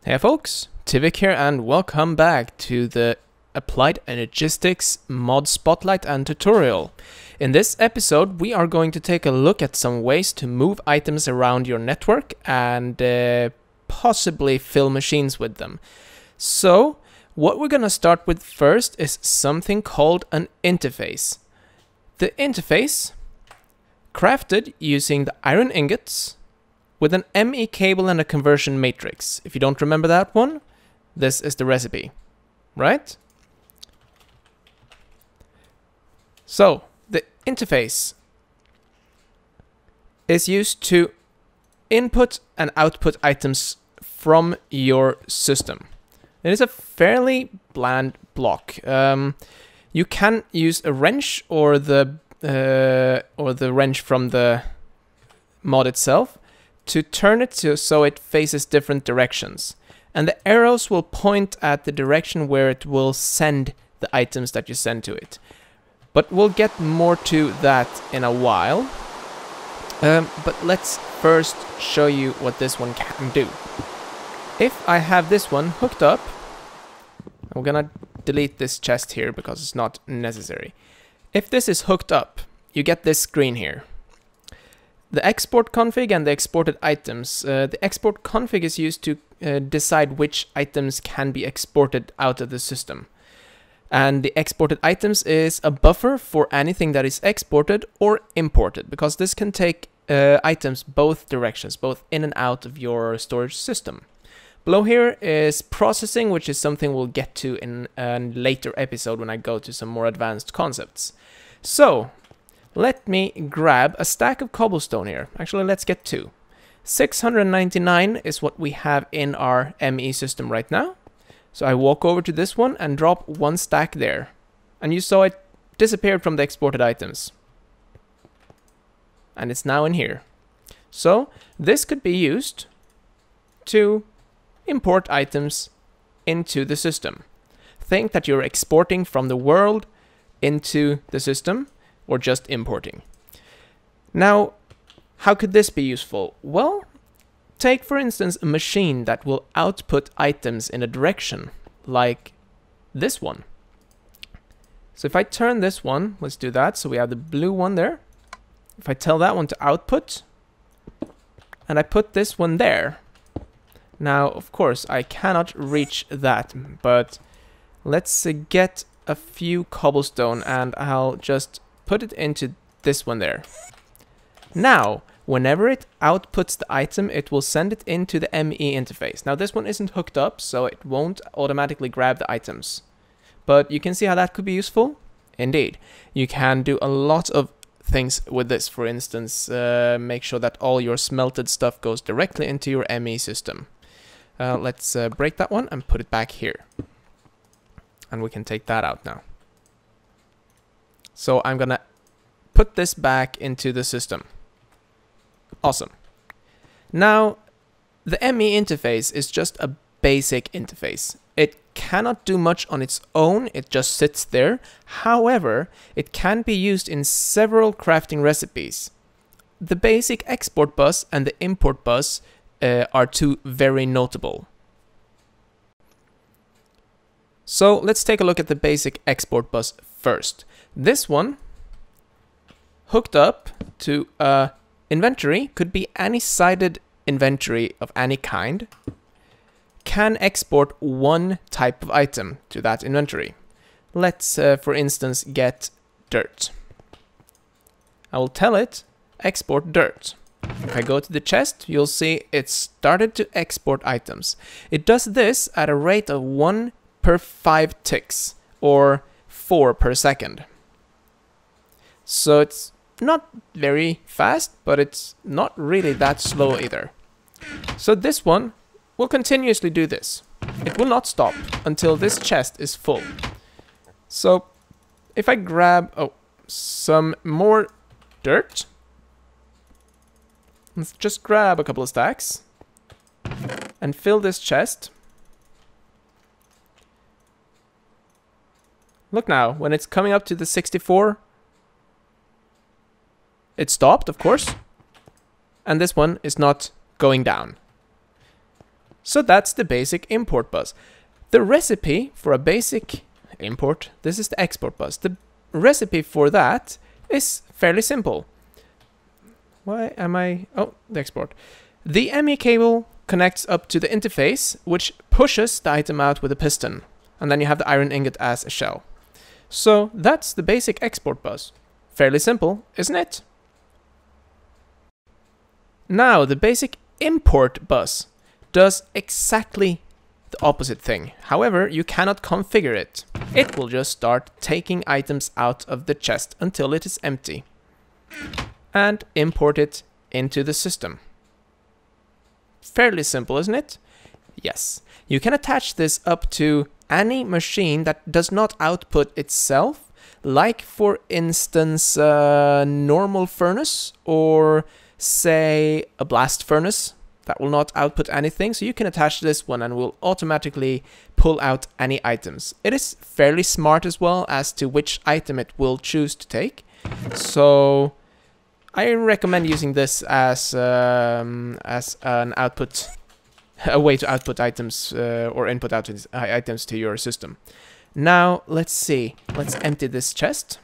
Hey folks, Tivik here and welcome back to the Applied Energistics Mod Spotlight and tutorial. In this episode we are going to take a look at some ways to move items around your network and possibly fill machines with them. So what we're gonna start with first is something called an interface. The interface, crafted using the iron ingots with an ME cable and a conversion matrix. If you don't remember that one, this is the recipe, right? So, the interface is used to input and output items from your system. It is a fairly bland block. You can use a wrench or the wrench from the mod itself to turn it so it faces different directions. And the arrows will point at the direction where it will send the items that you send to it. But we'll get more to that in a while. But let's first show you what this one can do. If I have this one hooked up, I'm gonna delete this chest here because it's not necessary. If this is hooked up, you get this screen here. The export config and the exported items. The export config is used to decide which items can be exported out of the system. And the exported items is a buffer for anything that is exported or imported, because this can take items both directions, both in and out of your storage system. Below here is processing, which is something we'll get to in a later episode when I go to some more advanced concepts. So, let me grab a stack of cobblestone here. Actually, let's get two. 699 is what we have in our ME system right now. So I walk over to this one and drop one stack there. And you saw it disappeared from the exported items. And it's now in here. So this could be used to import items into the system. Think that you're exporting from the world into the system, or just importing. Now, how could this be useful? Well, take for instance a machine that will output items in a direction, like this one. So if I turn this one, let's do that, so we have the blue one there. If I tell that one to output, and I put this one there. Now, of course, I cannot reach that, but let's get a few cobblestone and I'll just put it into this one there. Now, whenever it outputs the item, it will send it into the ME interface. Now, this one isn't hooked up, so it won't automatically grab the items. But you can see how that could be useful. Indeed, you can do a lot of things with this. For instance, make sure that all your smelted stuff goes directly into your ME system. Let's break that one and put it back here. And we can take that out now. So I'm gonna put this back into the system. Awesome. Now, the ME interface is just a basic interface. It cannot do much on its own, it just sits there. However, it can be used in several crafting recipes. The basic export bus and the import bus are two very notable. So let's take a look at the basic export bus first. This one, hooked up to a inventory, could be any sided inventory of any kind, can export one type of item to that inventory. Let's, for instance, get dirt. I will tell it, export dirt. If I go to the chest, you'll see it started to export items. It does this at a rate of 1 per 5 ticks, or 4 per second. So it's not very fast, but it's not really that slow either. So this one will continuously do this. It will not stop until this chest is full. So if I grab some more dirt, let's just grab a couple of stacks and fill this chest. Look now, when it's coming up to the 64, it stopped, of course, and this one is not going down. So that's the basic import bus. The recipe for a basic import, this is the export bus. The recipe for that is fairly simple. Why am I... Oh, the export. The Emmy cable connects up to the interface, which pushes the item out with a piston. And then you have the iron ingot as a shell. So that's the basic export bus. Fairly simple, isn't it? Now, the basic import bus does exactly the opposite thing. However, you cannot configure it. It will just start taking items out of the chest until it is empty and import it into the system. Fairly simple, isn't it? Yes. You can attach this up to any machine that does not output itself, like for instance a normal furnace or say a blast furnace that will not output anything. So you can attach this one and will automatically pull out any items. It is fairly smart as well as to which item it will choose to take. So I recommend using this as an output, a way to output items or input items to your system. Now let's see. Let's empty this chest.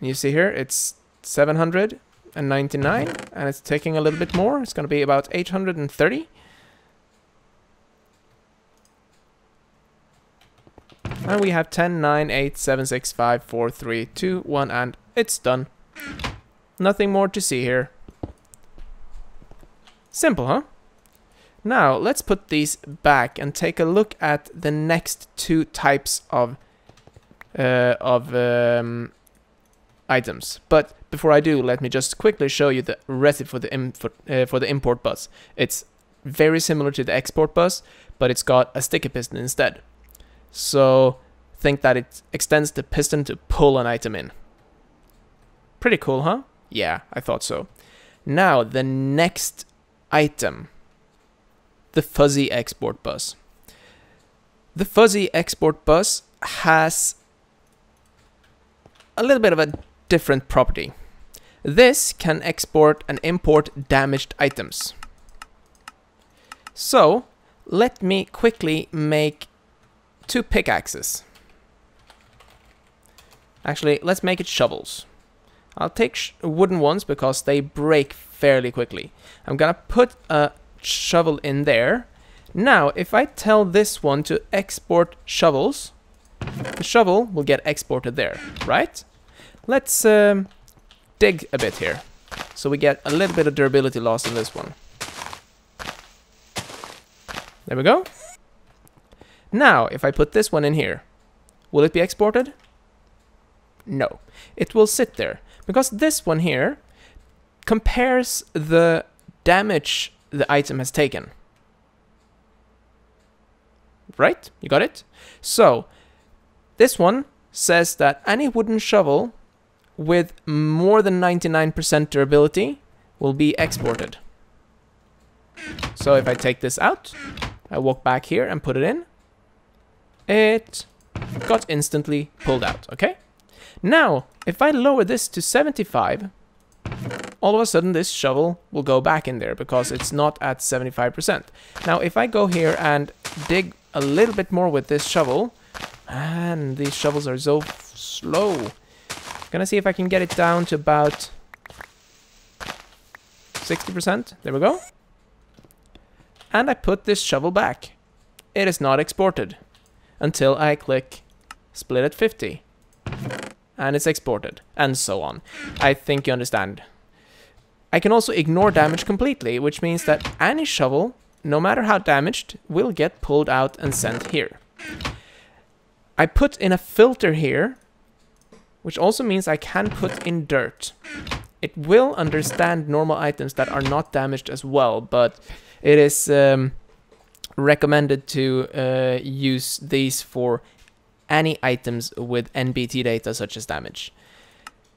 You see here it's 799 and it's taking a little bit more. It's going to be about 830. And we have 10, 9, 8, 7, 6, 5, 4, 3, 2, 1, and it's done. Nothing more to see here. Simple, huh? Now, let's put these back and take a look at the next two types of items. But before I do, let me just quickly show you the recipe for the import bus. It's very similar to the export bus, but it's got a sticky piston instead. So think that it extends the piston to pull an item in. Pretty cool, huh? Yeah, I thought so. Now, the next item. The fuzzy export bus. The fuzzy export bus has a little bit of a different property. This can export and import damaged items. So, let me quickly make 2 pickaxes. Actually, let's make it shovels. I'll take wooden ones because they break fairly quickly. I'm gonna put a shovel in there. Now, if I tell this one to export shovels, the shovel will get exported there, right? Let's dig a bit here, so we get a little bit of durability loss in this one. There we go. Now, if I put this one in here, will it be exported? No, it will sit there, because this one here compares the damage the item has taken. Right? You got it? So, this one says that any wooden shovel with more than 99% durability will be exported. So if I take this out, I walk back here and put it in, it got instantly pulled out, okay? Now, if I lower this to 75, all of a sudden this shovel will go back in there because it's not at 75%. Now, if I go here and dig a little bit more with this shovel, and these shovels are so slow. Gonna see if I can get it down to about 60%. There we go. And I put this shovel back. It is not exported until I click split at 50. And it's exported, and so on. I think you understand. I can also ignore damage completely, which means that any shovel, no matter how damaged, will get pulled out and sent here. I put in a filter here, which also means I can put in dirt. It will understand normal items that are not damaged as well, but it is recommended to use these for any items with NBT data such as damage.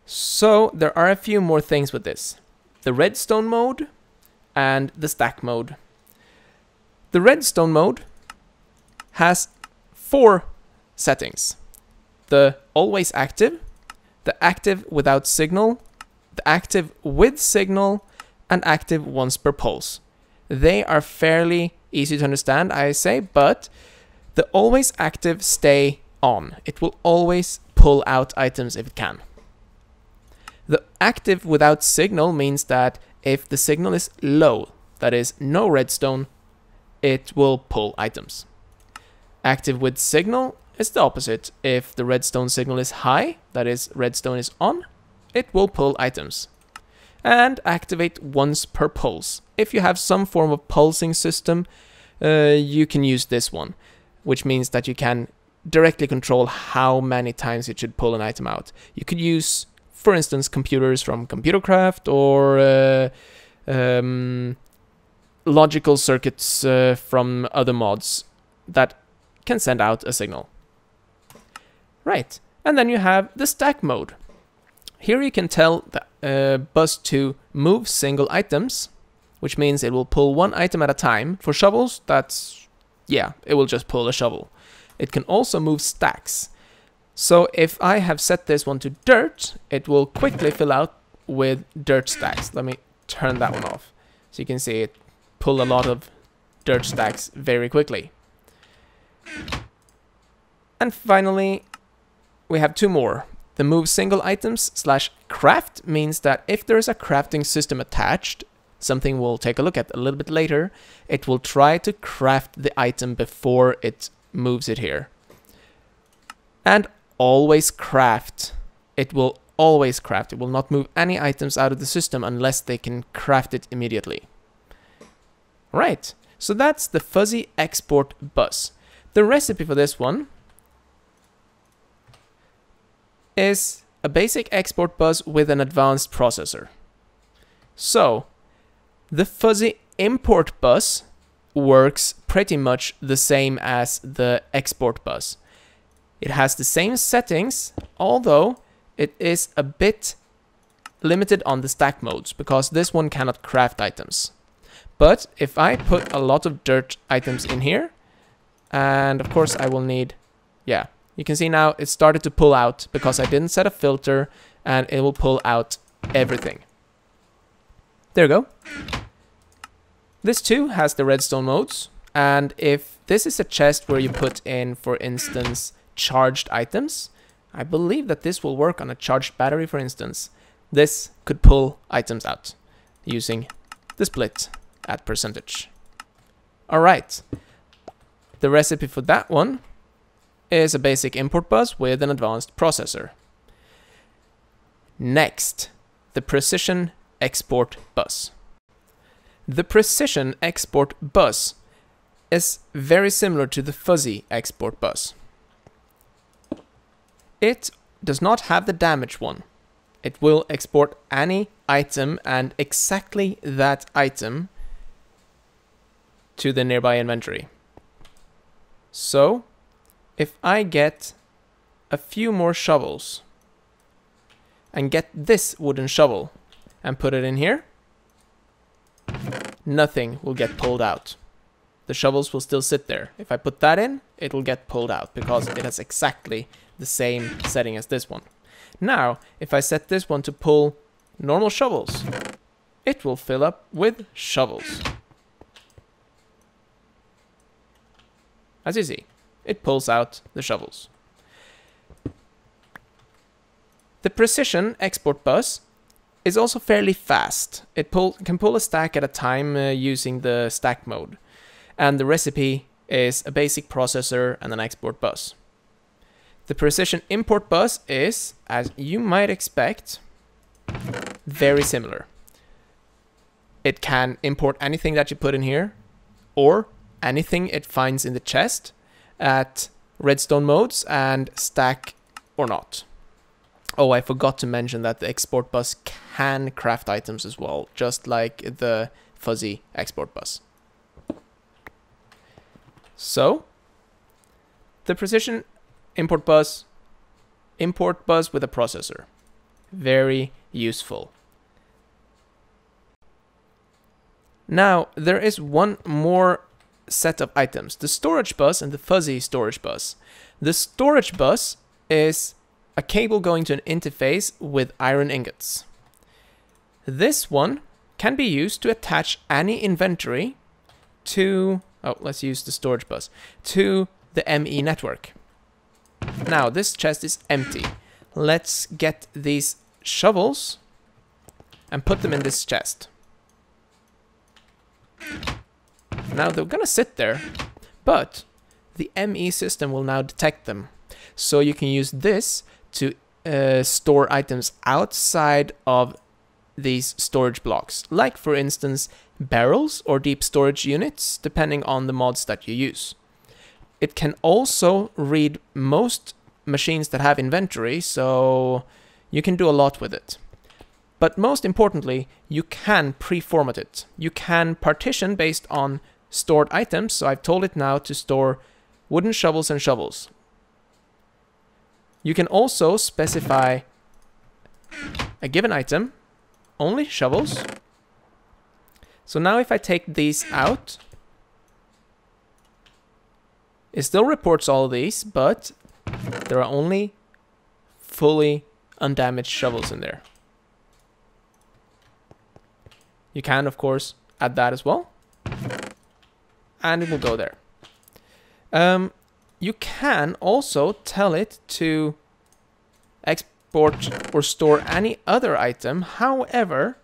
So there are a few more things with this. The Redstone Mode and the Stack Mode. The Redstone Mode has 4 settings. The always active, the active without signal, the active with signal, and active once per pulse. They are fairly easy to understand, I say, but the always active stay on. It will always pull out items if it can. The active without signal means that if the signal is low, that is no redstone, it will pull items. Active with signal is the opposite. If the redstone signal is high, that is redstone is on, it will pull items. And activate once per pulse. If you have some form of pulsing system, you can use this one, which means that you can directly control how many times it should pull an item out. You could use, for instance, computers from Computercraft or logical circuits from other mods that can send out a signal. Right, and then you have the stack mode. Here you can tell the bus to move single items, which means it will pull one item at a time. For shovels, that's, yeah, it will just pull a shovel. It can also move stacks. So if I have set this one to dirt, it will quickly fill out with dirt stacks. Let me turn that one off. So you can see it pull a lot of dirt stacks very quickly. And finally, we have two more. The move single items / craft means that if there is a crafting system attached, something we'll take a look at a little bit later, it will try to craft the item before it moves it here. And always craft. It will always craft. It will not move any items out of the system unless they can craft it immediately. Right, so that's the fuzzy export bus. The recipe for this one is a basic export bus with an advanced processor. So, the fuzzy import bus works pretty much the same as the export bus. It has the same settings, although it is a bit limited on the stack modes, because this one cannot craft items. But if I put a lot of dirt items in here, and of course I will need, yeah, you can see now it started to pull out because I didn't set a filter, and it will pull out everything. There we go. This too has the redstone modes, and if this is a chest where you put in, for instance, charged items, I believe that this will work on a charged battery, for instance. This could pull items out using the split at percentage. Alright, the recipe for that one is a basic import bus with an advanced processor. Next, the precision export bus. The precision export bus is very similar to the fuzzy export bus. It does not have the damage one. It will export any item and exactly that item to the nearby inventory. So, if I get a few more shovels and get this wooden shovel and put it in here, nothing will get pulled out. The shovels will still sit there. If I put that in, it will get pulled out because it has exactly the same setting as this one. Now, if I set this one to pull normal shovels, it will fill up with shovels. As you see, it pulls out the shovels. The precision export bus is also fairly fast. It can pull a stack at a time using the stack mode. And the recipe is a basic processor and an export bus. The precision import bus is, as you might expect, very similar. It can import anything that you put in here, or anything it finds in the chest at redstone modes and stack or not. Oh, I forgot to mention that the export bus can craft items as well, just like the fuzzy export bus. So, the precision import bus with a processor. Very useful. Now, there is one more set of items, the storage bus and the fuzzy storage bus. The storage bus is a cable going to an interface with iron ingots. This one can be used to attach any inventory to, oh, let's use the storage bus, to the ME network. Now this chest is empty. Let's get these shovels and put them in this chest. Now they're gonna sit there, but the ME system will now detect them. So you can use this to store items outside of these storage blocks, like for instance barrels or deep storage units, depending on the mods that you use. It can also read most machines that have inventory, so you can do a lot with it. But most importantly, you can pre-format it. You can partition based on stored items, so I've told it now to store wooden shovels and shovels. You can also specify a given item, only shovels. So now if I take these out, it still reports all of these, but there are only fully undamaged shovels in there. You can, of course, add that as well, and it will go there. You can also tell it to export or store any other item. However,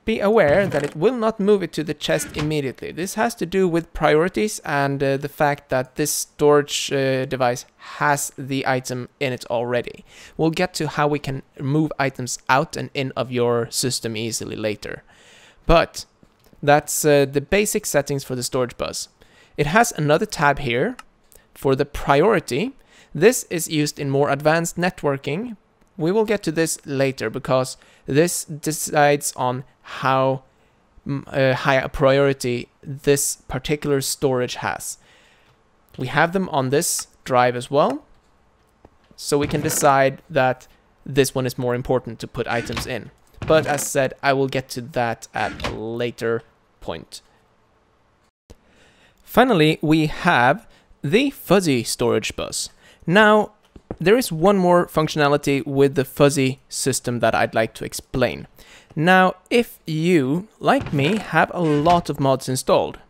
be aware that it will not move it to the chest immediately. This has to do with priorities and the fact that this storage device has the item in it already. We'll get to how we can move items out and in of your system easily later. But that's the basic settings for the storage bus. It has another tab here for the priority. This is used in more advanced networking. We will get to this later because this decides on how high a priority this particular storage has. We have them on this drive as well, so we can decide that this one is more important to put items in. But as said, I will get to that at a later point. Finally, we have the fuzzy storage bus. Now, there is one more functionality with the fuzzy system that I'd like to explain. Now, if you, like me, have a lot of mods installed,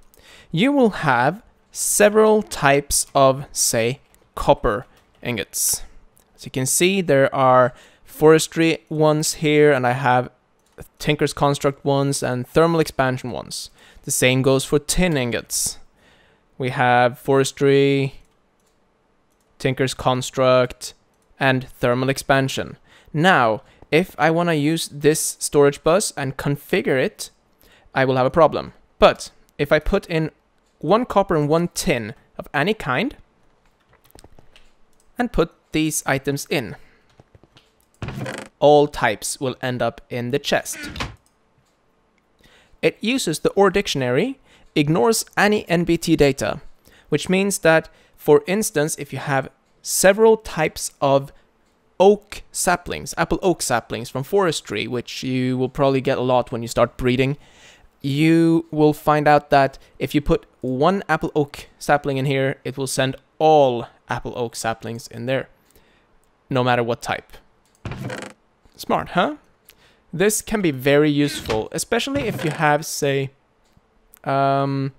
you will have several types of, say, copper ingots. As you can see, there are forestry ones here, and I have Tinker's Construct ones and thermal expansion ones. The same goes for tin ingots. We have forestry, Tinker's Construct, and thermal expansion. Now, if I want to use this storage bus and configure it, I will have a problem. But if I put in 1 copper and 1 tin of any kind and put these items in, all types will end up in the chest. It uses the OR dictionary, ignores any NBT data, which means that, for instance, if you have several types of oak saplings, apple oak saplings from forestry, which you will probably get a lot when you start breeding, you will find out that if you put 1 apple oak sapling in here, it will send all apple oak saplings in there, no matter what type. Smart, huh? This can be very useful, especially if you have, say, if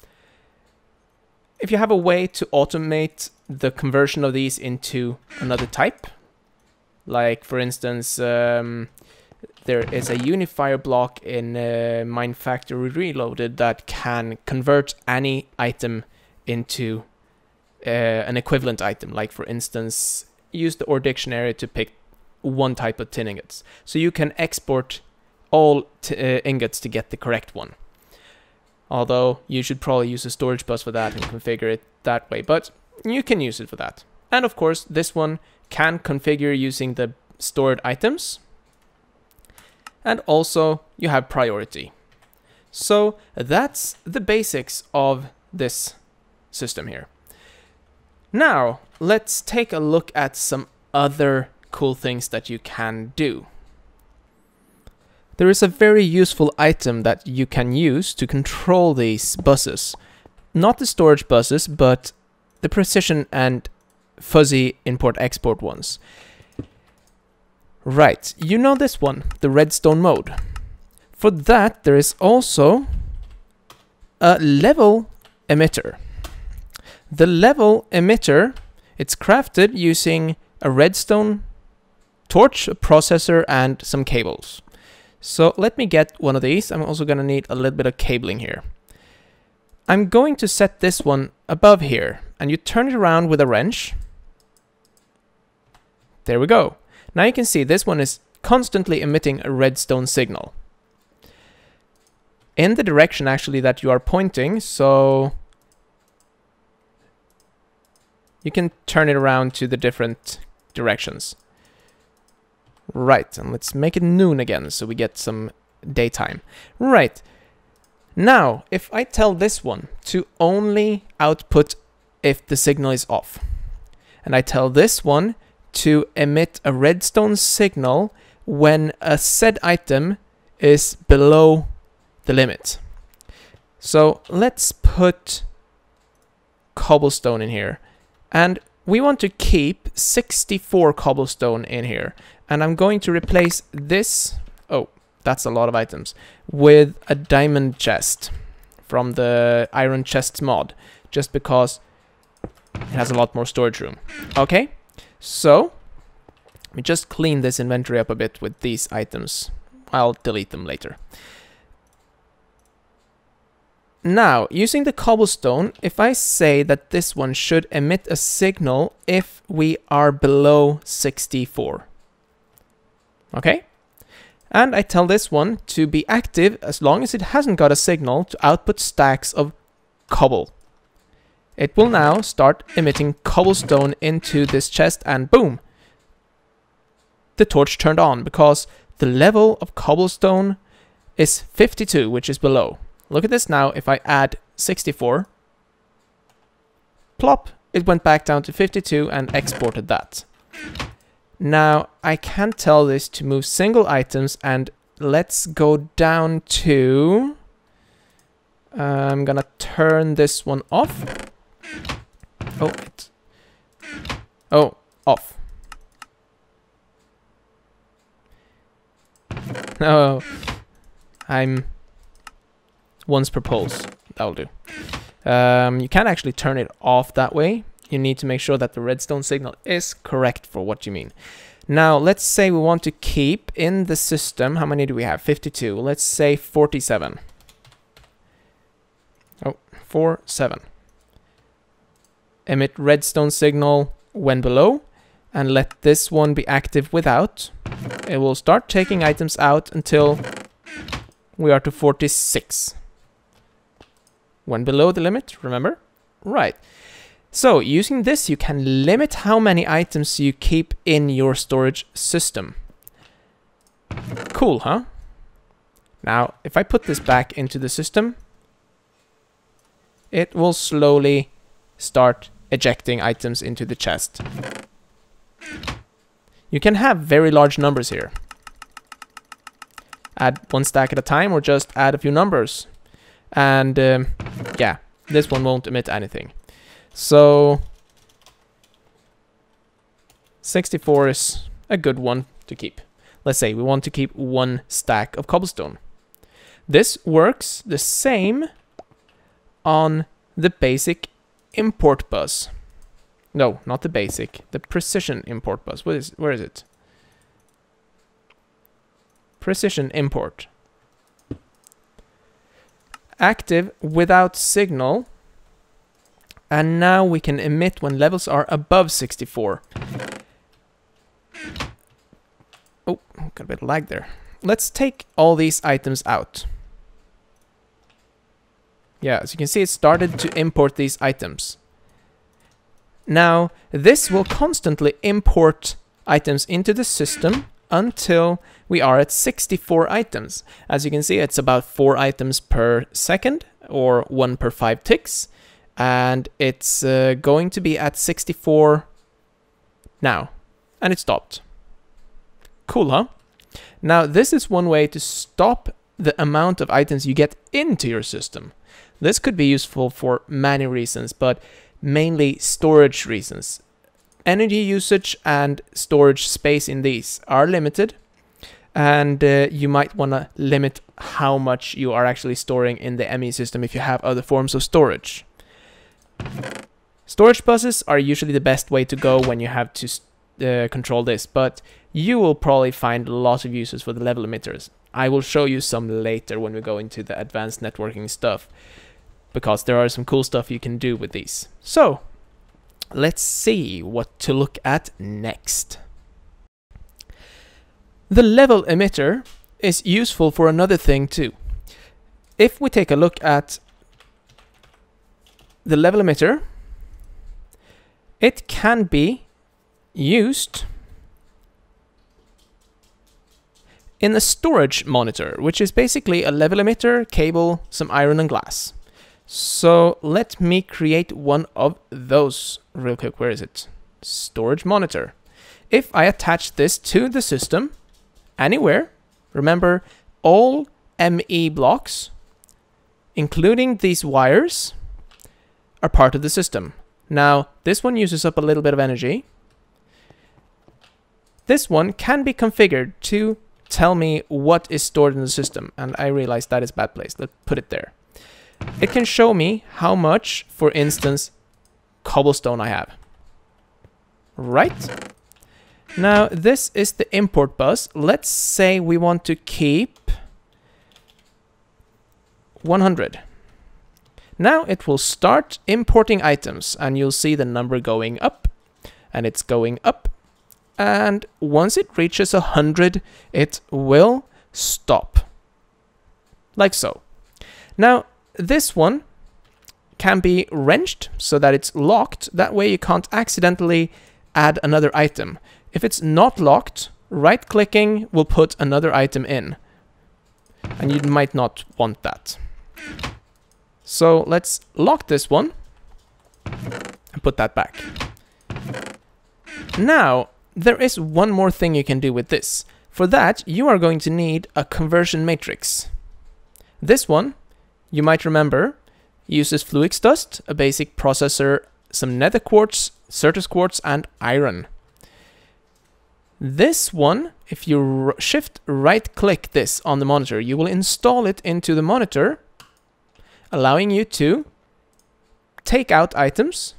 you have a way to automate the conversion of these into another type. Like, for instance, there is a unifier block in Minefactory Reloaded that can convert any item into an equivalent item. Like, for instance, use the OR dictionary to pick 1 type of tin ingots. So you can export all ingots to get the correct one. Although you should probably use a storage bus for that and configure it that way, but you can use it for that. And of course, this one can configure using the stored items. And also, you have priority. So that's the basics of this system here. Now, let's take a look at some other cool things that you can do. There is a very useful item that you can use to control these buses. Not the storage buses, but the precision and fuzzy import-export ones. Right, you know this one, the Redstone Mode. For that, there is also a level emitter. The level emitter, it's crafted using a redstone torch, a processor, and some cables. So let me get one of these. I'm also going to need a little bit of cabling here. I'm going to set this one above here, and you turn it around with a wrench. There we go. Now you can see this one is constantly emitting a redstone signal in the direction actually that you are pointing, so you can turn it around to the different directions. Right, and let's make it noon again so we get some daytime. Right. Now, if I tell this one to only output if the signal is off, and I tell this one to emit a redstone signal when a said item is below the limit. So let's put cobblestone in here, and we want to keep 64 cobblestone in here, and I'm going to replace this, oh, that's a lot of items, with a diamond chest from the Iron Chests mod, just because it has a lot more storage room. Okay, so we just clean this inventory up a bit with these items. I'll delete them later. Now, using the cobblestone, if I say that this one should emit a signal if we are below 64. Okay? And I tell this one to be active as long as it hasn't got a signal to output stacks of cobble. It will now start emitting cobblestone into this chest, and boom! The torch turned on because the level of cobblestone is 52, which is below. Look at this now. If I add 64, plop, it went back down to 52 and exported that. Now I can tell this to move single items, and let's go down to, I'm gonna turn this one off. Oh, off. No, I'm once per pulse. That'll do. You can't actually turn it off that way. You need to make sure that the redstone signal is correct for what you mean. Now, let's say we want to keep in the system, how many do we have? 52. Let's say 47. Oh, 47. Emit redstone signal when below, and let this one be active without. It will start taking items out until we are to 46. When below the limit, remember? Right. So, using this, you can limit how many items you keep in your storage system. Cool, huh? Now, if I put this back into the system, it will slowly start ejecting items into the chest. You can have very large numbers here. Add one stack at a time, or just add a few numbers. And yeah, this one won't emit anything. So 64 is a good one to keep. Let's say we want to keep one stack of cobblestone. This works the same on the basic import bus. No, not the basic, the precision import bus. Where is it? Precision import. Active without signal. And now we can emit when levels are above 64. Oh, got a bit of lag there. Let's take all these items out. Yeah, as you can see, it started to import these items. Now, this will constantly import items into the system until we are at 64 items. As you can see, it's about 4 items per second, or 1 per 5 ticks. And it's going to be at 64 now. And it stopped. Cool, huh? Now, this is one way to stop the amount of items you get into your system. This could be useful for many reasons, but mainly storage reasons. Energy usage and storage space in these are limited, and you might want to limit how much you are actually storing in the Emmy system if you have other forms of storage. Storage buses are usually the best way to go when you have to control this, but you will probably find a lot of uses for the level emitters. I will show you some later when we go into the advanced networking stuff, because there are some cool stuff you can do with these. So, let's see what to look at next. The level emitter is useful for another thing too. If we take a look at the level emitter, it can be used in a storage monitor, which is basically a level emitter, cable, some iron and glass. So let me create one of those real quick. Where is it? Storage monitor. If I attach this to the system, anywhere, remember all ME blocks, including these wires, are part of the system. Now, this one uses up a little bit of energy. This one can be configured to tell me what is stored in the system, and I realize that is a bad place. Let's put it there. It can show me how much, for instance, cobblestone I have. Right? Now, this is the import bus. Let's say we want to keep 100. Now it will start importing items, and you'll see the number going up, and it's going up. And once it reaches 100, it will stop. Like so. Now, this one can be wrenched so that it's locked. That way you can't accidentally add another item. If it's not locked, right-clicking will put another item in. And you might not want that. So let's lock this one and put that back. Now, there is one more thing you can do with this. For that, you are going to need a conversion matrix. This one, you might remember, uses fluix dust, a basic processor, some nether quartz, certus quartz, and iron. This one, if you shift right-click this on the monitor, you will install it into the monitor, allowing you to take out items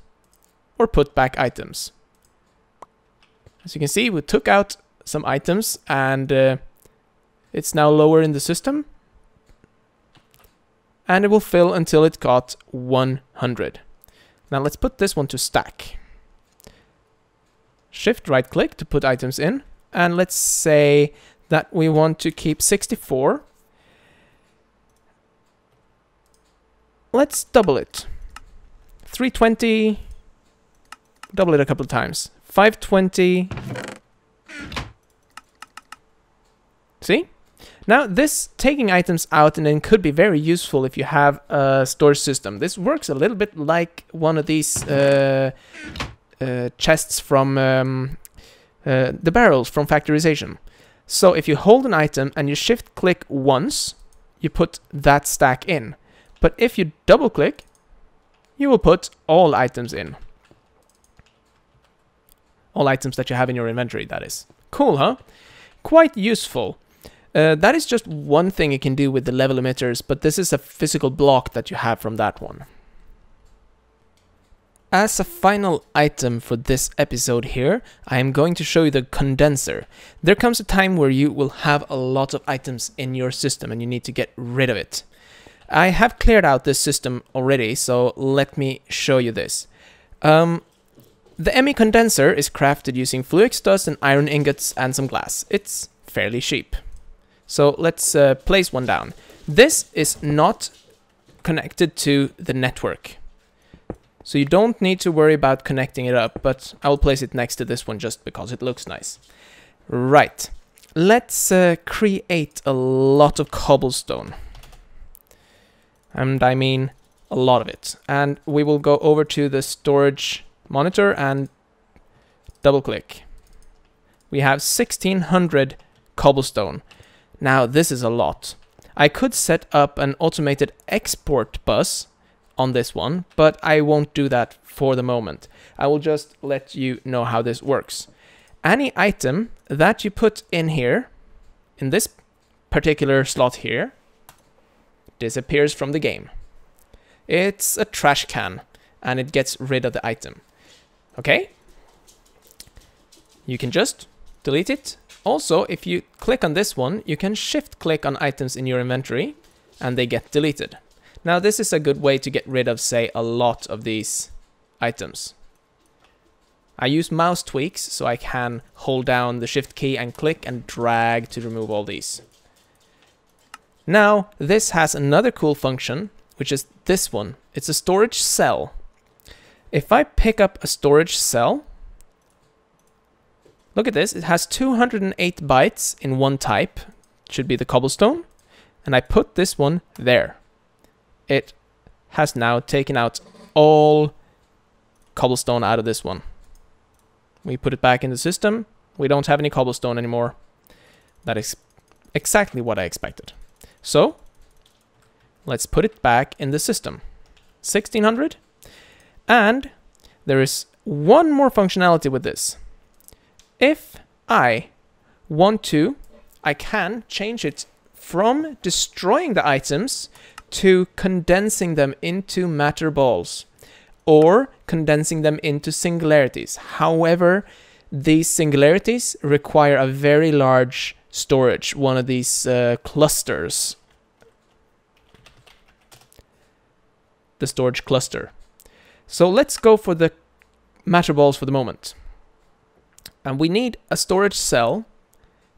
or put back items. As you can see, we took out some items, and it's now lower in the system. And it will fill until it got 100. Now let's put this one to stack. Shift right click to put items in, and let's say that we want to keep 64. Let's double it. 320, double it a couple of times. 520. See? Now, this taking items out and then could be very useful if you have a storage system. This works a little bit like one of these chests from the barrels from factorization. So if you hold an item and you shift click once, you put that stack in. But if you double click, you will put all items in. All items that you have in your inventory, that is. Cool, huh? Quite useful. That is just one thing you can do with the level emitters, but this is a physical block that you have from that one. As a final item for this episode here, I am going to show you the condenser. There comes a time where you will have a lot of items in your system and you need to get rid of it. I have cleared out this system already, so let me show you this. The Emmy condenser is crafted using fluix dust and iron ingots and some glass. It's fairly cheap. So let's place one down. This is not connected to the network. So you don't need to worry about connecting it up, but I will place it next to this one just because it looks nice. Right. Let's create a lot of cobblestone. And I mean a lot of it. And we will go over to the storage monitor and double click. We have 1600 cobblestone. Now this is a lot. I could set up an automated export bus on this one, but I won't do that for the moment. I will just let you know how this works. Any item that you put in here, in this particular slot here, disappears from the game. It's a trash can, and it gets rid of the item. Okay? You can just delete it. Also, if you click on this one, you can shift click on items in your inventory and they get deleted. Now this is a good way to get rid of, say, a lot of these items. I use mouse tweaks so I can hold down the shift key and click and drag to remove all these. Now this has another cool function, which is this one. It's a storage cell. If I pick up a storage cell, look at this, it has 208 bytes in one type, should be the cobblestone, and I put this one there. It has now taken out all cobblestone out of this one. We put it back in the system, we don't have any cobblestone anymore. That is exactly what I expected. So, let's put it back in the system. 1600. And there is one more functionality with this. If I want to, I can change it from destroying the items to condensing them into matter balls, or condensing them into singularities. However, these singularities require a very large storage, one of these clusters. The storage cluster. So let's go for the matter balls for the moment. And we need a storage cell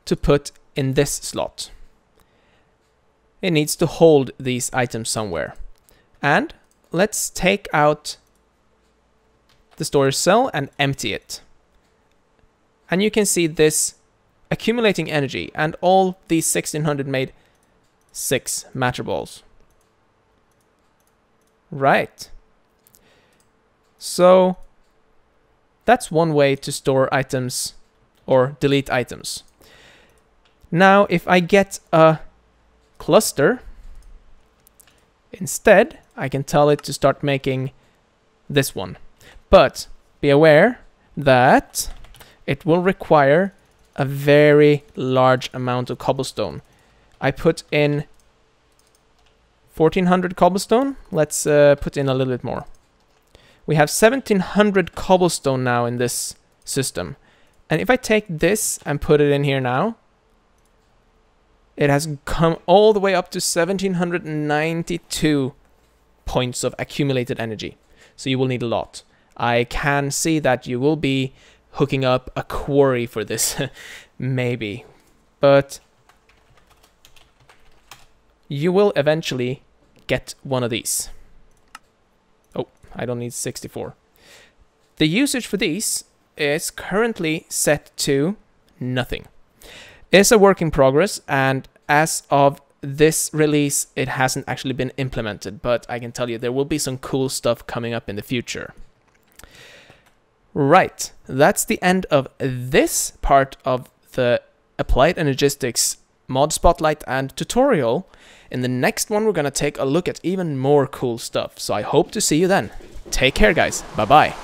to put in this slot. It needs to hold these items somewhere. And let's take out the storage cell and empty it. And you can see this accumulating energy, and all these 1600 made 6 matter balls. Right. So that's one way to store items or delete items. Now, if I get a cluster, instead, I can tell it to start making this one. But be aware that it will require a very large amount of cobblestone. I put in 1400 cobblestone. Let's put in a little bit more. We have 1700 cobblestone now in this system. And if I take this and put it in here now, it has come all the way up to 1792 points of accumulated energy. So you will need a lot. I can see that you will be hooking up a quarry for this, maybe. But you will eventually get one of these. Oh, I don't need 64. The usage for these is currently set to nothing. It's a work in progress, and as of this release, it hasn't actually been implemented, but I can tell you there will be some cool stuff coming up in the future. Right, that's the end of this part of the Applied Energistics mod spotlight and tutorial. In the next one, we're going to take a look at even more cool stuff, so I hope to see you then. Take care, guys. Bye-bye.